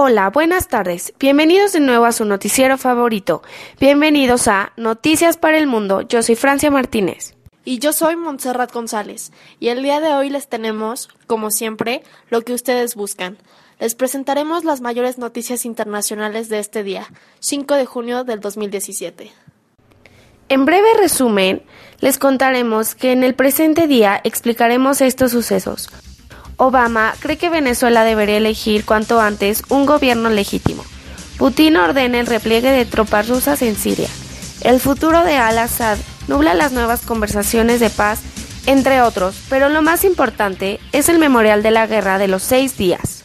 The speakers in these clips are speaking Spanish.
Hola, buenas tardes. Bienvenidos de nuevo a su noticiero favorito. Bienvenidos a Noticias para el Mundo. Yo soy Francia Martínez. Y yo soy Montserrat González. Y el día de hoy les tenemos, como siempre, lo que ustedes buscan. Les presentaremos las mayores noticias internacionales de este día, 5 de junio del 2017. En breve resumen, les contaremos que en el presente día explicaremos estos sucesos. Obama cree que Venezuela debería elegir cuanto antes un gobierno legítimo. Putin ordena el repliegue de tropas rusas en Siria. El futuro de al-Assad nubla las nuevas conversaciones de paz, entre otros, pero lo más importante es el memorial de la guerra de los 6 días.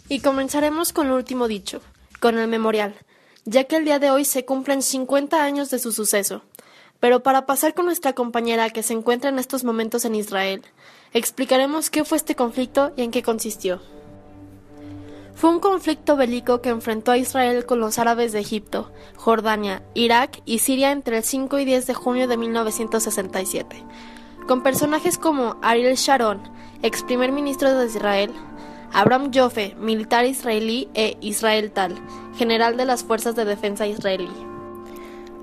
Y comenzaremos con el último dicho, con el memorial, ya que el día de hoy se cumplen 50 años de su suceso. Pero para pasar con nuestra compañera que se encuentra en estos momentos en Israel, explicaremos qué fue este conflicto y en qué consistió. Fue un conflicto bélico que enfrentó a Israel con los árabes de Egipto, Jordania, Irak y Siria entre el 5 y 10 de junio de 1967, con personajes como Ariel Sharon, ex primer ministro de Israel, Abraham Yoffe, militar israelí, e Israel Tal, general de las fuerzas de defensa israelí.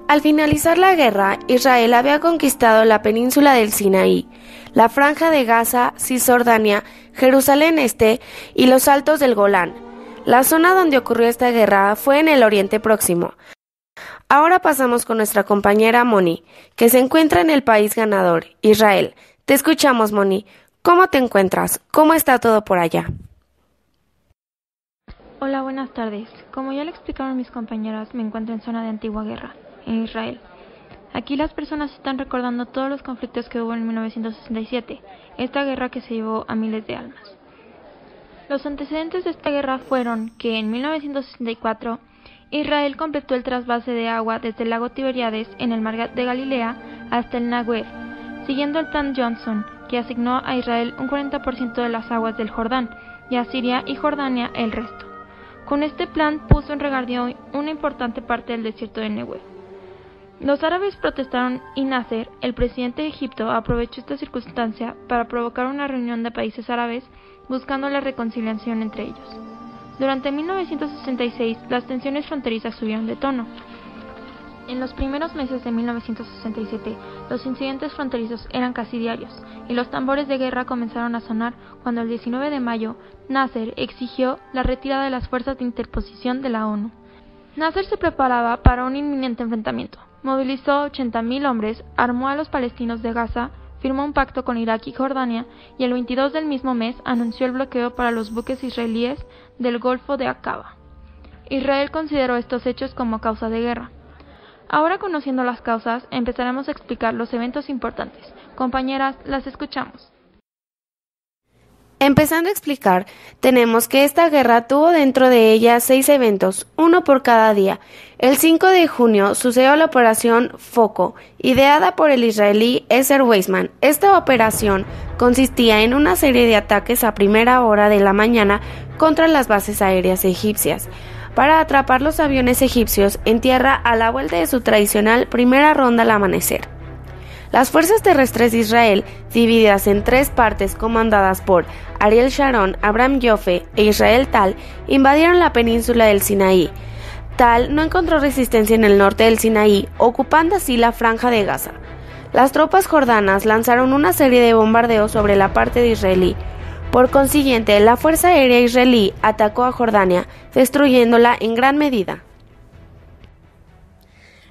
Al finalizar la guerra, Israel había conquistado la península del Sinaí, la franja de Gaza, Cisjordania, Jerusalén Este y los altos del Golán. La zona donde ocurrió esta guerra fue en el Oriente Próximo. Ahora pasamos con nuestra compañera Moni, que se encuentra en el país ganador, Israel. Te escuchamos, Moni. ¿Cómo te encuentras? ¿Cómo está todo por allá? Hola, buenas tardes. Como ya le explicaron mis compañeras, me encuentro en zona de antigua guerra, en Israel. Aquí las personas están recordando todos los conflictos que hubo en 1967, esta guerra que se llevó a miles de almas. Los antecedentes de esta guerra fueron que en 1964 Israel completó el trasvase de agua desde el lago Tiberíades en el mar de Galilea hasta el Negev, siguiendo el plan Johnson, que asignó a Israel un 40% de las aguas del Jordán y a Siria y Jordania el resto. Con este plan puso en regadío una importante parte del desierto de Negev. Los árabes protestaron y Nasser, el presidente de Egipto, aprovechó esta circunstancia para provocar una reunión de países árabes buscando la reconciliación entre ellos. Durante 1966, las tensiones fronterizas subieron de tono. En los primeros meses de 1967, los incidentes fronterizos eran casi diarios, y los tambores de guerra comenzaron a sonar cuando el 19 de mayo, Nasser exigió la retirada de las fuerzas de interposición de la ONU. Nasser se preparaba para un inminente enfrentamiento. Movilizó 80.000 hombres, armó a los palestinos de Gaza, firmó un pacto con Irak y Jordania, y el 22 del mismo mes anunció el bloqueo para los buques israelíes del Golfo de Aqaba. Israel consideró estos hechos como causa de guerra. Ahora, conociendo las causas, empezaremos a explicar los eventos importantes. Compañeras, las escuchamos. Empezando a explicar, tenemos que esta guerra tuvo dentro de ella 6 eventos, uno por cada día. El 5 de junio sucedió la operación Foco, ideada por el israelí Ezer Weizman. Esta operación consistía en una serie de ataques a primera hora de la mañana contra las bases aéreas egipcias, para atrapar los aviones egipcios en tierra a la vuelta de su tradicional primera ronda al amanecer. Las fuerzas terrestres de Israel, divididas en 3 partes comandadas por Ariel Sharon, Abraham Yoffe e Israel Tal, invadieron la península del Sinaí. Tal no encontró resistencia en el norte del Sinaí, ocupando así la franja de Gaza. Las tropas jordanas lanzaron una serie de bombardeos sobre la parte de israelí. Por consiguiente, la Fuerza Aérea Israelí atacó a Jordania, destruyéndola en gran medida.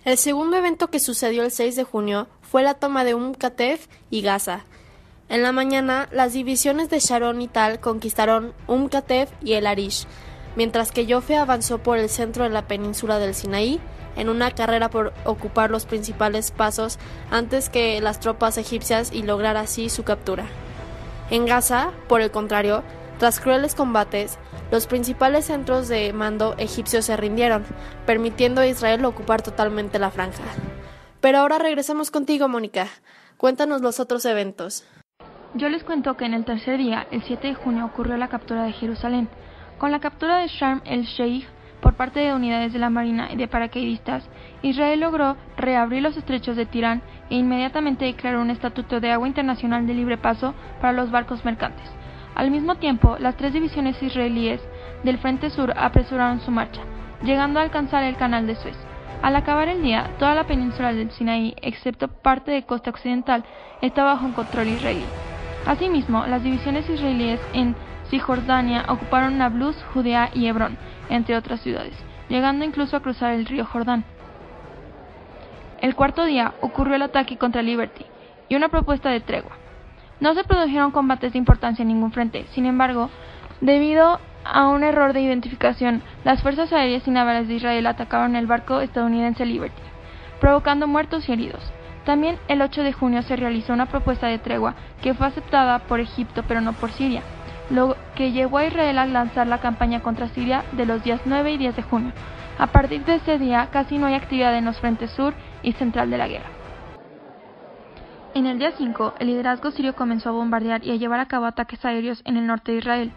El segundo evento que sucedió el 6 de junio fue la toma de Katef y Gaza. En la mañana, las divisiones de Sharon y Tal conquistaron Katef y el Arish, mientras que Yoffe avanzó por el centro de la península del Sinaí en una carrera por ocupar los principales pasos antes que las tropas egipcias y lograr así su captura. En Gaza, por el contrario, tras crueles combates, los principales centros de mando egipcios se rindieron, permitiendo a Israel ocupar totalmente la franja. Pero ahora regresamos contigo, Mónica. Cuéntanos los otros eventos. Yo les cuento que en el tercer día, el 7 de junio, ocurrió la captura de Jerusalén. Con la captura de Sharm el-Sheikh por parte de unidades de la Marina y de paracaidistas, Israel logró reabrir los estrechos de Tirán e inmediatamente declaró un estatuto de agua internacional de libre paso para los barcos mercantes. Al mismo tiempo, las 3 divisiones israelíes del Frente Sur apresuraron su marcha, llegando a alcanzar el Canal de Suez. Al acabar el día, toda la península del Sinaí, excepto parte de costa occidental, estaba bajo control israelí. Asimismo, las divisiones israelíes en Cisjordania ocuparon Nablus, Judea y Hebrón, entre otras ciudades, llegando incluso a cruzar el río Jordán. El cuarto día ocurrió el ataque contra Liberty y una propuesta de tregua. No se produjeron combates de importancia en ningún frente, sin embargo, debido a un error de identificación, las fuerzas aéreas y navales de Israel atacaron el barco estadounidense Liberty, provocando muertos y heridos. También el 8 de junio se realizó una propuesta de tregua que fue aceptada por Egipto pero no por Siria, lo que llevó a Israel a lanzar la campaña contra Siria de los días 9 y 10 de junio. A partir de ese día casi no hay actividad en los frentes sur y central de la guerra. En el día 5, el liderazgo sirio comenzó a bombardear y a llevar a cabo ataques aéreos en el norte de Israel,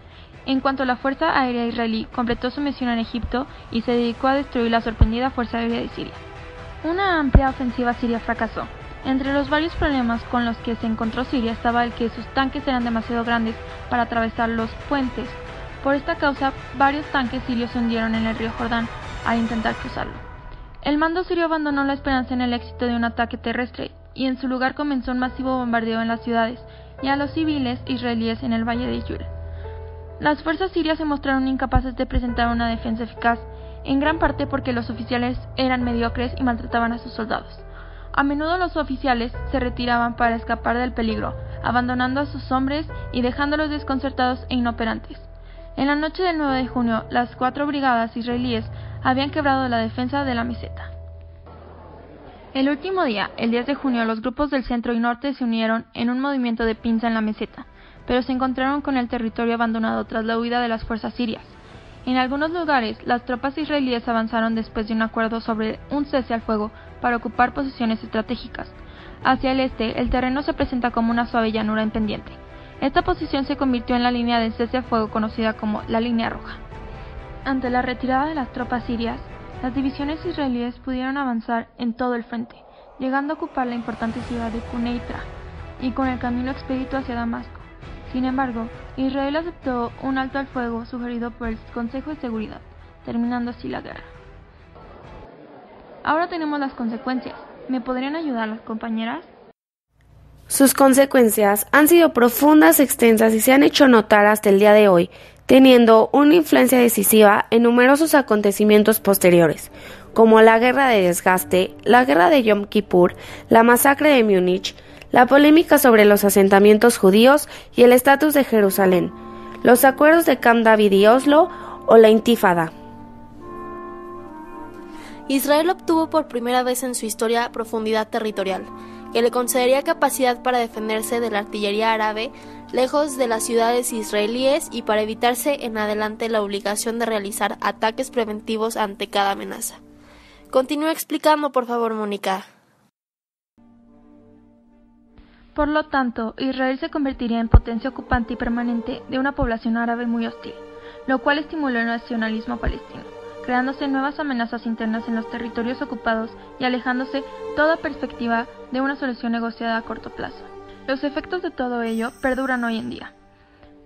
en cuanto la Fuerza Aérea Israelí completó su misión en Egipto y se dedicó a destruir la sorprendida Fuerza Aérea de Siria. Una amplia ofensiva siria fracasó. Entre los varios problemas con los que se encontró Siria estaba el que sus tanques eran demasiado grandes para atravesar los puentes. Por esta causa, varios tanques sirios se hundieron en el río Jordán al intentar cruzarlo. El mando sirio abandonó la esperanza en el éxito de un ataque terrestre y en su lugar comenzó un masivo bombardeo en las ciudades y a los civiles israelíes en el valle de Yul. Las fuerzas sirias se mostraron incapaces de presentar una defensa eficaz, en gran parte porque los oficiales eran mediocres y maltrataban a sus soldados. A menudo los oficiales se retiraban para escapar del peligro, abandonando a sus hombres y dejándolos desconcertados e inoperantes. En la noche del 9 de junio, las 4 brigadas israelíes habían quebrado la defensa de la meseta. El último día, el 10 de junio, los grupos del centro y norte se unieron en un movimiento de pinza en la meseta, pero se encontraron con el territorio abandonado tras la huida de las fuerzas sirias. En algunos lugares, las tropas israelíes avanzaron después de un acuerdo sobre un cese al fuego para ocupar posiciones estratégicas. Hacia el este, el terreno se presenta como una suave llanura en pendiente. Esta posición se convirtió en la línea de cese al fuego conocida como la Línea Roja. Ante la retirada de las tropas sirias, las divisiones israelíes pudieron avanzar en todo el frente, llegando a ocupar la importante ciudad de Quneitra y con el camino expedito hacia Damasco. Sin embargo, Israel aceptó un alto al fuego sugerido por el Consejo de Seguridad, terminando así la guerra. Ahora tenemos las consecuencias. ¿Me podrían ayudar las compañeras? Sus consecuencias han sido profundas, extensas y se han hecho notar hasta el día de hoy, teniendo una influencia decisiva en numerosos acontecimientos posteriores, como la Guerra de Desgaste, la Guerra de Yom Kippur, la masacre de Múnich, la polémica sobre los asentamientos judíos y el estatus de Jerusalén, los acuerdos de Camp David y Oslo o la Intifada. Israel obtuvo por primera vez en su historia profundidad territorial, que le concedería capacidad para defenderse de la artillería árabe lejos de las ciudades israelíes y para evitarse en adelante la obligación de realizar ataques preventivos ante cada amenaza. Continúa explicando, por favor, Mónica. Por lo tanto, Israel se convertiría en potencia ocupante y permanente de una población árabe muy hostil, lo cual estimuló el nacionalismo palestino, creándose nuevas amenazas internas en los territorios ocupados y alejándose toda perspectiva de una solución negociada a corto plazo. Los efectos de todo ello perduran hoy en día.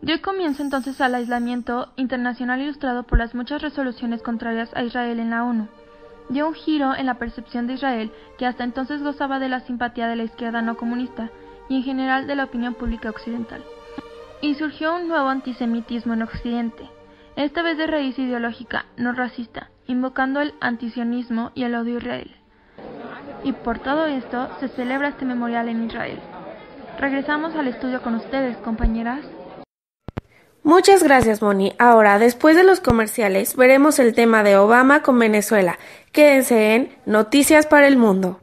Dio comienzo entonces al aislamiento internacional ilustrado por las muchas resoluciones contrarias a Israel en la ONU. Dio un giro en la percepción de Israel, que hasta entonces gozaba de la simpatía de la izquierda no comunista y en general de la opinión pública occidental. Y surgió un nuevo antisemitismo en Occidente, esta vez de raíz ideológica, no racista, invocando el antisionismo y el odio a Israel. Y por todo esto se celebra este memorial en Israel. Regresamos al estudio con ustedes, compañeras. Muchas gracias, Moni. Ahora, después de los comerciales, veremos el tema de Obama con Venezuela. Quédense en Noticias para el Mundo.